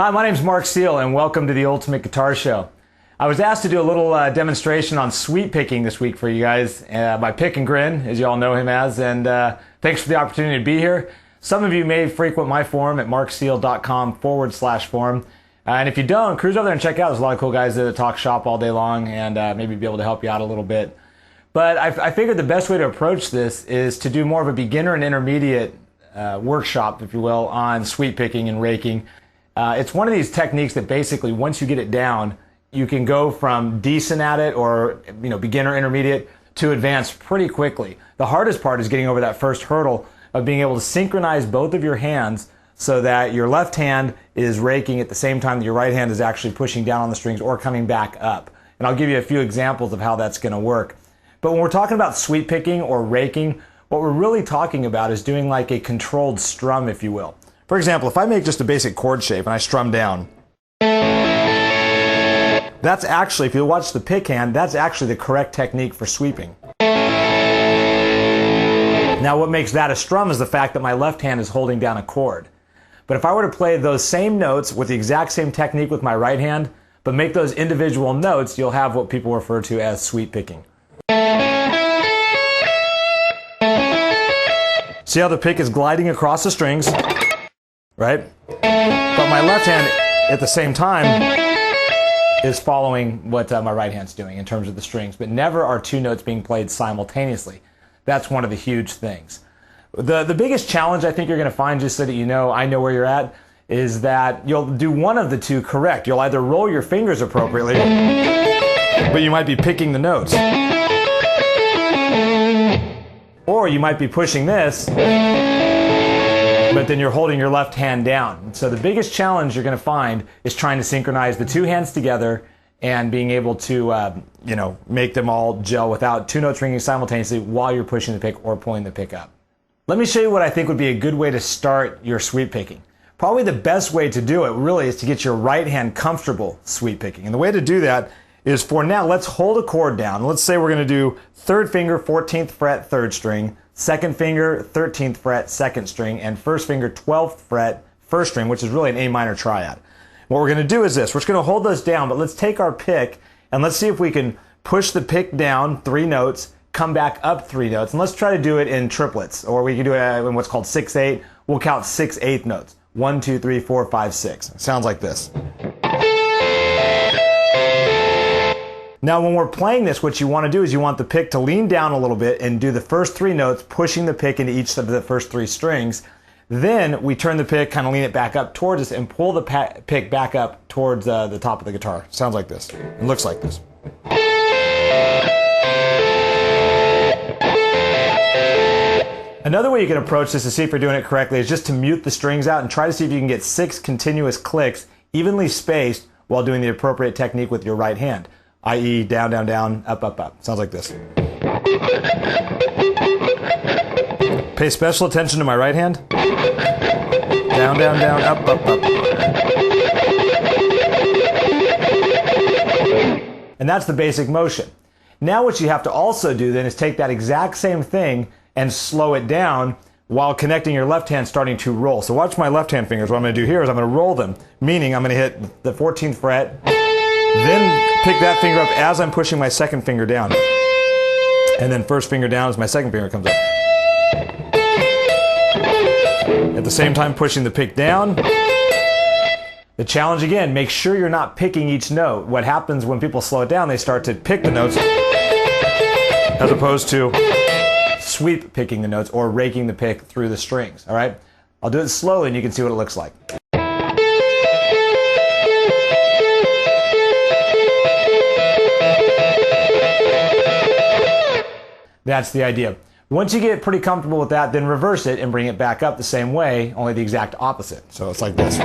Hi, my name's Mark Seal, and welcome to the Ultimate Guitar Show. I was asked to do a little demonstration on sweep picking this week for you guys by Pick and Grin, as you all know him as, and thanks for the opportunity to be here. Some of you may frequent my forum at markseal.com/forum. And if you don't, cruise over there and check out. There's a lot of cool guys there that talk shop all day long and maybe be able to help you out a little bit. But I figured the best way to approach this is to do more of a beginner and intermediate workshop, if you will, on sweep picking and raking. It's one of these techniques that basically, once you get it down, you can go from decent at it or beginner, intermediate to advanced pretty quickly. The hardest part is getting over that first hurdle of being able to synchronize both of your hands so that your left hand is raking at the same time that your right hand is actually pushing down on the strings or coming back up. And I'll give you a few examples of how that's going to work. But when we're talking about sweep picking or raking, what we're really talking about is doing like a controlled strum, if you will. For example, if I make just a basic chord shape and I strum down, that's actually, if you watch the pick hand, that's actually the correct technique for sweeping. Now what makes that a strum is the fact that my left hand is holding down a chord. But if I were to play those same notes with the exact same technique with my right hand, but make those individual notes, you'll have what people refer to as sweep picking. See how the pick is gliding across the strings, right? But my left hand at the same time is following what my right hand's doing in terms of the strings, but never are two notes being played simultaneously. That's one of the huge things. The biggest challenge I think you're going to find, just so that you know, I know where you're at, is that you'll do one of the two correct. You'll either roll your fingers appropriately, but you might be picking the notes. Or you might be pushing this, but then you're holding your left hand down. So the biggest challenge you're going to find is trying to synchronize the two hands together and being able to, make them all gel without two notes ringing simultaneously while you're pushing the pick or pulling the pick up. Let me show you what I think would be a good way to start your sweep picking. Probably the best way to do it really is to get your right hand comfortable sweep picking. And the way to do that is, for now, let's hold a chord down. Let's say we're going to do third finger, 14th fret, third string, second finger, 13th fret, second string, and first finger, 12th fret, first string, which is really an A minor triad. What we're going to do is this. We're just going to hold those down, but let's take our pick and let's see if we can push the pick down 3 notes, come back up 3 notes, and let's try to do it in triplets, or we can do it in what's called 6/8. We'll count 6 8 notes. 1, 2, 3, 4, 5, 6. It sounds like this. Now when we're playing this, what you want to do is you want the pick to lean down a little bit and do the first 3 notes, pushing the pick into each of the first 3 strings. Then we turn the pick, kind of lean it back up towards us, and pull the pick back up towards the top of the guitar. Sounds like this. It looks like this. Another way you can approach this to see if you're doing it correctly is just to mute the strings out and try to see if you can get 6 continuous clicks, evenly spaced, while doing the appropriate technique with your right hand, i.e. down, down, down, up, up, up. Sounds like this. Pay special attention to my right hand. Down, down, down, up, up, up. And that's the basic motion. Now what you have to also do then is take that exact same thing and slow it down while connecting your left hand, starting to roll. So watch my left hand fingers. What I'm going to do here is I'm going to roll them, meaning I'm going to hit the 14th fret, then pick that finger up as I'm pushing my second finger down. And then first finger down as my second finger comes up. At the same time pushing the pick down. The challenge again, make sure you're not picking each note. What happens when people slow it down, they start to pick the notes as opposed to sweep picking the notes or raking the pick through the strings. All right? I'll do it slowly and you can see what it looks like. That's the idea. Once you get pretty comfortable with that, then reverse it and bring it back up the same way, only the exact opposite. So it's like this.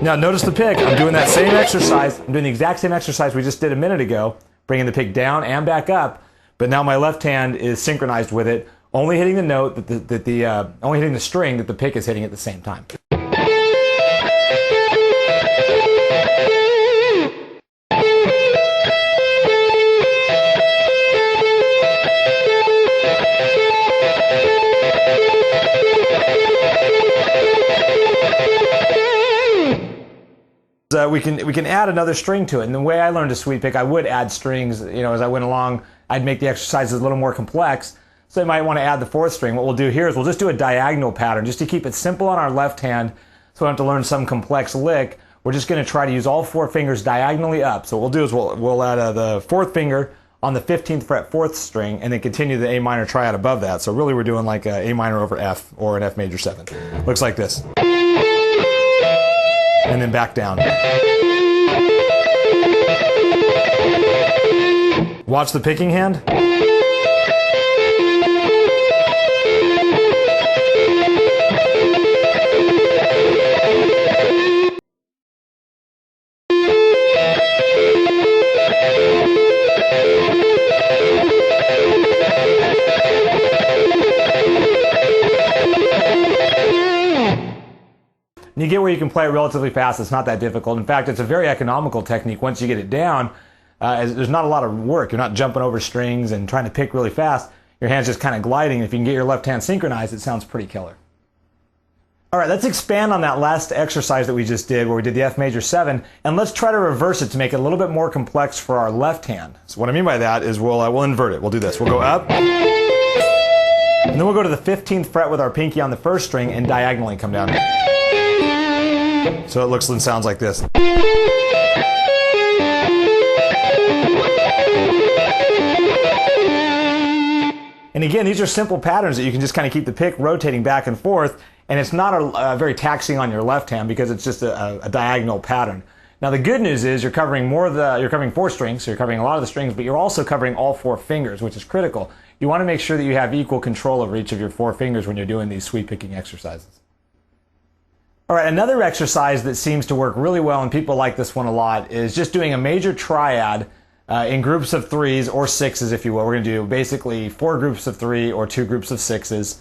Now notice the pick. I'm doing that same exercise. I'm doing the exact same exercise we just did a minute ago, bringing the pick down and back up, but now my left hand is synchronized with it, only hitting the note only hitting the string that the pick is hitting at the same time. we can add another string to it. And the way I learned to sweep pick, I would add strings. As I went along, I'd make the exercises a little more complex. So you might want to add the fourth string. What we'll do here is we'll just do a diagonal pattern just to keep it simple on our left hand, so we don't have to learn some complex lick. We're just going to try to use all four fingers diagonally up. So what we'll do is we'll add the fourth finger on the 15th fret fourth string, and then continue the A minor triad above that. So really we're doing like a A minor over F, or an F major 7. Looks like this. And then back down. Watch the picking hand. You get where you can play it relatively fast. It's not that difficult. In fact, it's a very economical technique once you get it down. There's not a lot of work. You're not jumping over strings and trying to pick really fast. Your hand's just kind of gliding. If you can get your left hand synchronized, it sounds pretty killer. All right, let's expand on that last exercise that we just did where we did the F major 7, and let's try to reverse it to make it a little bit more complex for our left hand. So what I mean by that is we'll invert it. We'll do this. We'll go up, and then we'll go to the 15th fret with our pinky on the first string and diagonally come down. So it looks and sounds like this. And again, these are simple patterns that you can just kind of keep the pick rotating back and forth, and it's not very taxing on your left hand because it's just a diagonal pattern. Now the good news is you're covering you're covering 4 strings, so you're covering a lot of the strings, but you're also covering all 4 fingers, which is critical. You want to make sure that you have equal control over each of your 4 fingers when you're doing these sweep picking exercises. All right, another exercise that seems to work really well, and people like this one a lot, is just doing a major triad in groups of 3s or 6s, if you will. We're going to do basically 4 groups of 3 or 2 groups of 6s.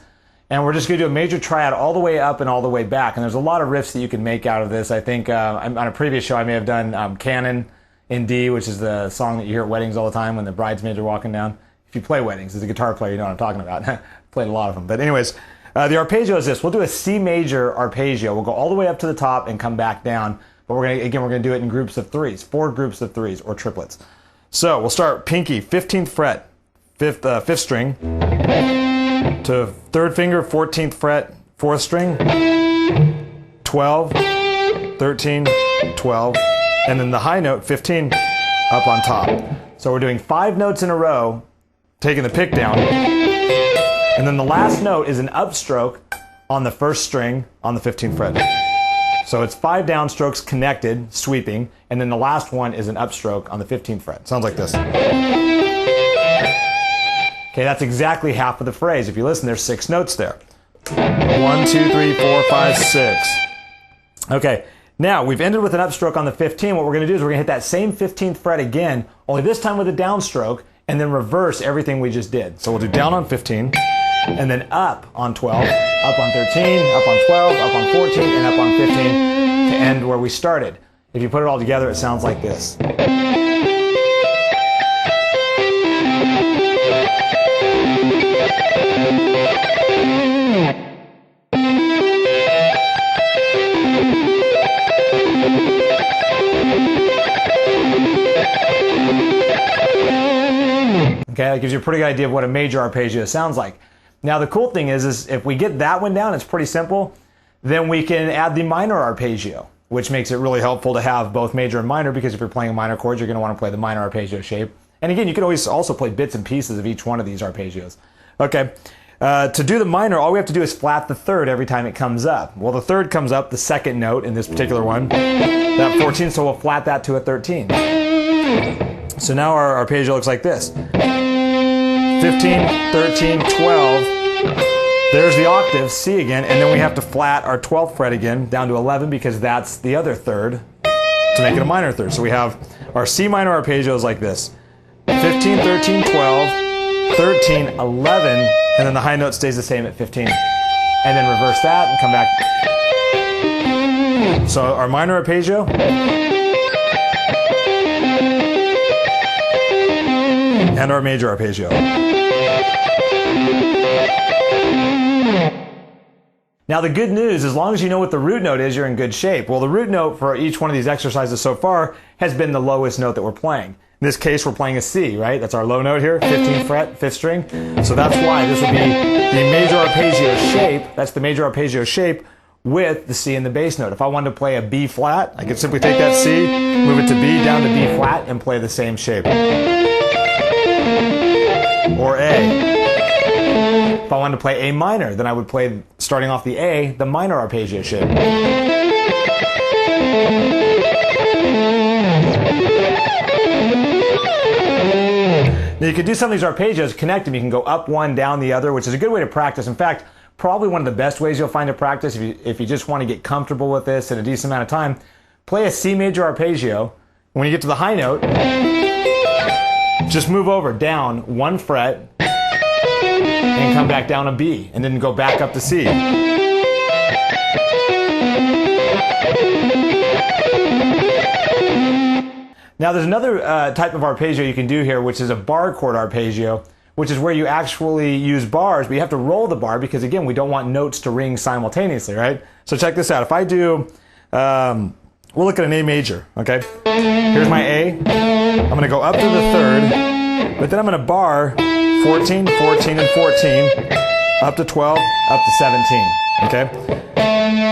And we're just going to do a major triad all the way up and all the way back. And there's a lot of riffs that you can make out of this. I think on a previous show I may have done Canon in D, which is the song that you hear at weddings all the time when the bridesmaids are walking down. If you play weddings, as a guitar player, you know what I'm talking about. Played a lot of them. But anyways, the arpeggio is this. We'll do a C major arpeggio. We'll go all the way up to the top and come back down. But we're going to do it in groups of 3s, 4 groups of 3s or triplets. So we'll start pinky, 15th fret, 5th string, to 3rd finger, 14th fret, 4th string, 12, 13, 12, and then the high note, 15, up on top. So we're doing 5 notes in a row, taking the pick down, and then the last note is an upstroke on the 1st string on the 15th fret. So it's 5 downstrokes connected, sweeping, and then the last one is an upstroke on the 15th fret. Sounds like this. Okay, that's exactly half of the phrase. If you listen, there's 6 notes there. 1, 2, 3, 4, 5, 6. Okay, now we've ended with an upstroke on the 15. What we're going to do is we're going to hit that same 15th fret again, only this time with a downstroke, and then reverse everything we just did. So we'll do down on 15, and then up on 12, up on 13, up on 12, up on 14, and up on 15 to end where we started. If you put it all together, it sounds like this. Okay, that gives you a pretty good idea of what a major arpeggio sounds like. Now the cool thing is if we get that one down, it's pretty simple, then we can add the minor arpeggio, which makes it really helpful to have both major and minor, because if you're playing minor chords, you're going to want to play the minor arpeggio shape. And again, you can always also play bits and pieces of each one of these arpeggios. Okay, to do the minor, all we have to do is flat the 3rd every time it comes up. Well, the 3rd comes up, the 2nd note in this particular one, that 14, so we'll flat that to a 13. So now our arpeggio looks like this. 15, 13, 12. There's the octave, C again, and then we have to flat our 12th fret again down to 11 because that's the other 3rd to make it a minor 3rd. So we have our C minor arpeggios like this. 15, 13, 12, 13, 11, and then the high note stays the same at 15. And then reverse that and come back. So our minor arpeggio. And our major arpeggio. Now the good news, as long as you know what the root note is, you're in good shape. Well, the root note for each one of these exercises so far has been the lowest note that we're playing. In this case, we're playing a C, right? That's our low note here, 15th fret, 5th string. So that's why this would be the major arpeggio shape. That's the major arpeggio shape with the C and the bass note. If I wanted to play a B flat, I could simply take that C, move it to B, down to B flat, and play the same shape. Or A. If I wanted to play A minor, then I would play, starting off the A, the minor arpeggio shape. Now you could do some of these arpeggios, connect them. You can go up one, down the other, which is a good way to practice. In fact, probably one of the best ways you'll find to practice if you just want to get comfortable with this in a decent amount of time. Play a C major arpeggio. When you get to the high note, just move over, down one fret, and come back down a B, and then go back up to C. Now there's another type of arpeggio you can do here, which is a bar chord arpeggio, which is where you actually use bars, but you have to roll the bar because, again, we don't want notes to ring simultaneously, right? So check this out. If I do, we'll look at an A major, okay? Here's my A. I'm going to go up to the third, but then I'm going to bar 14, 14, and 14, up to 12, up to 17, okay?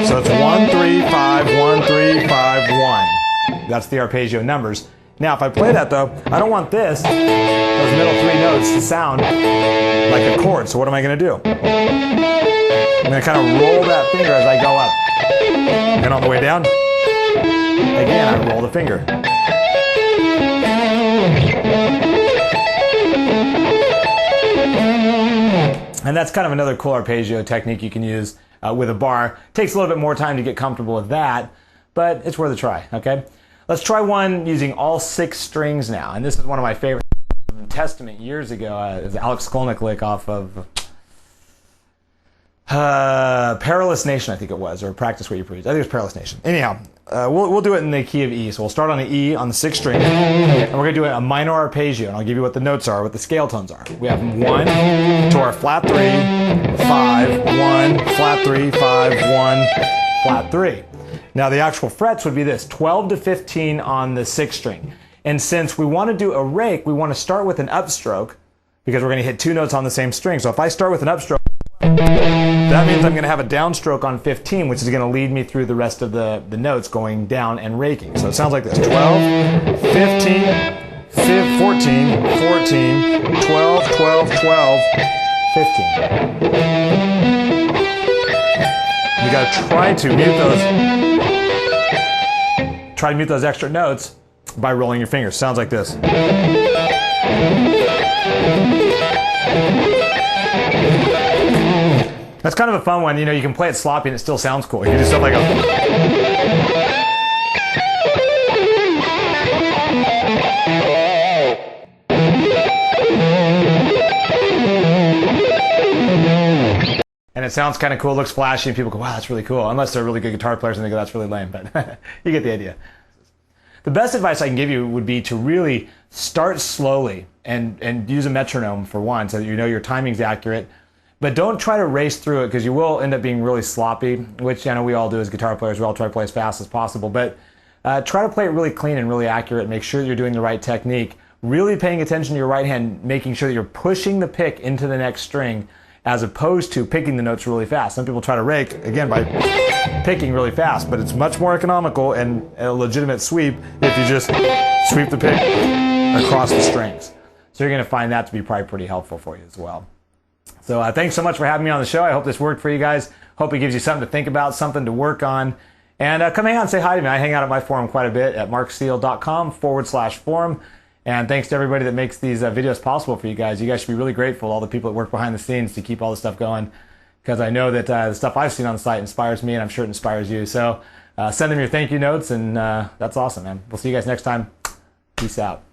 So it's 1, 3, 5, 1, 3, 5, 1. That's the arpeggio numbers. Now, if I play that, though, I don't want those middle three notes to sound like a chord. So what am I going to do? I'm going to kind of roll that finger as I go up. And on the way down, again, I roll the finger. And that's kind of another cool arpeggio technique you can use with a bar. Takes a little bit more time to get comfortable with that, but it's worth a try, okay? Let's try one using all 6 strings now. And this is one of my favorites from Testament years ago. It was Alex Skolnick lick off of Perilous Nation, I think it was, or Practice What You Preach. I think it was Perilous Nation. Anyhow, we'll do it in the key of E. So we'll start on the E on the 6th string, and we're going to do a minor arpeggio, and I'll give you what the notes are, what the scale tones are. We have 1 to our flat 3, 5, 1, flat 3, 5, 1, flat 3. Now the actual frets would be this, 12 to 15 on the 6th string. And since we want to do a rake, we want to start with an upstroke because we're going to hit 2 notes on the same string. So if I start with an upstroke, that means I'm going to have a downstroke on 15, which is going to lead me through the rest of the notes going down and raking. So it sounds like this, 12, 15, 14, 14, 12, 12, 12, 15. You got to try to mute those extra notes by rolling your fingers. Sounds like this. That's kind of a fun one. You know, you can play it sloppy and it still sounds cool. You can do stuff like a... And it sounds kind of cool, looks flashy, and people go, wow, that's really cool. Unless they're really good guitar players and they go, that's really lame, but you get the idea. The best advice I can give you would be to really start slowly and use a metronome for one, so that you know your timing's accurate. But don't try to race through it because you will end up being really sloppy, which I know we all do as guitar players. We all try to play as fast as possible. But try to play it really clean and really accurate. Make sure you're doing the right technique. Really paying attention to your right hand, making sure that you're pushing the pick into the next string as opposed to picking the notes really fast. Some people try to rake, again, by picking really fast, but it's much more economical and a legitimate sweep if you just sweep the pick across the strings. So you're going to find that to be probably pretty helpful for you as well. So thanks so much for having me on the show. I hope this worked for you guys. Hope it gives you something to think about, something to work on. And come hang out and say hi to me. I hang out at my forum quite a bit at marksteele.com/forum. And thanks to everybody that makes these videos possible for you guys. You guys should be really grateful, all the people that work behind the scenes to keep all this stuff going, because I know that the stuff I've seen on the site inspires me, and I'm sure it inspires you. So send them your thank you notes, and that's awesome, man. We'll see you guys next time. Peace out.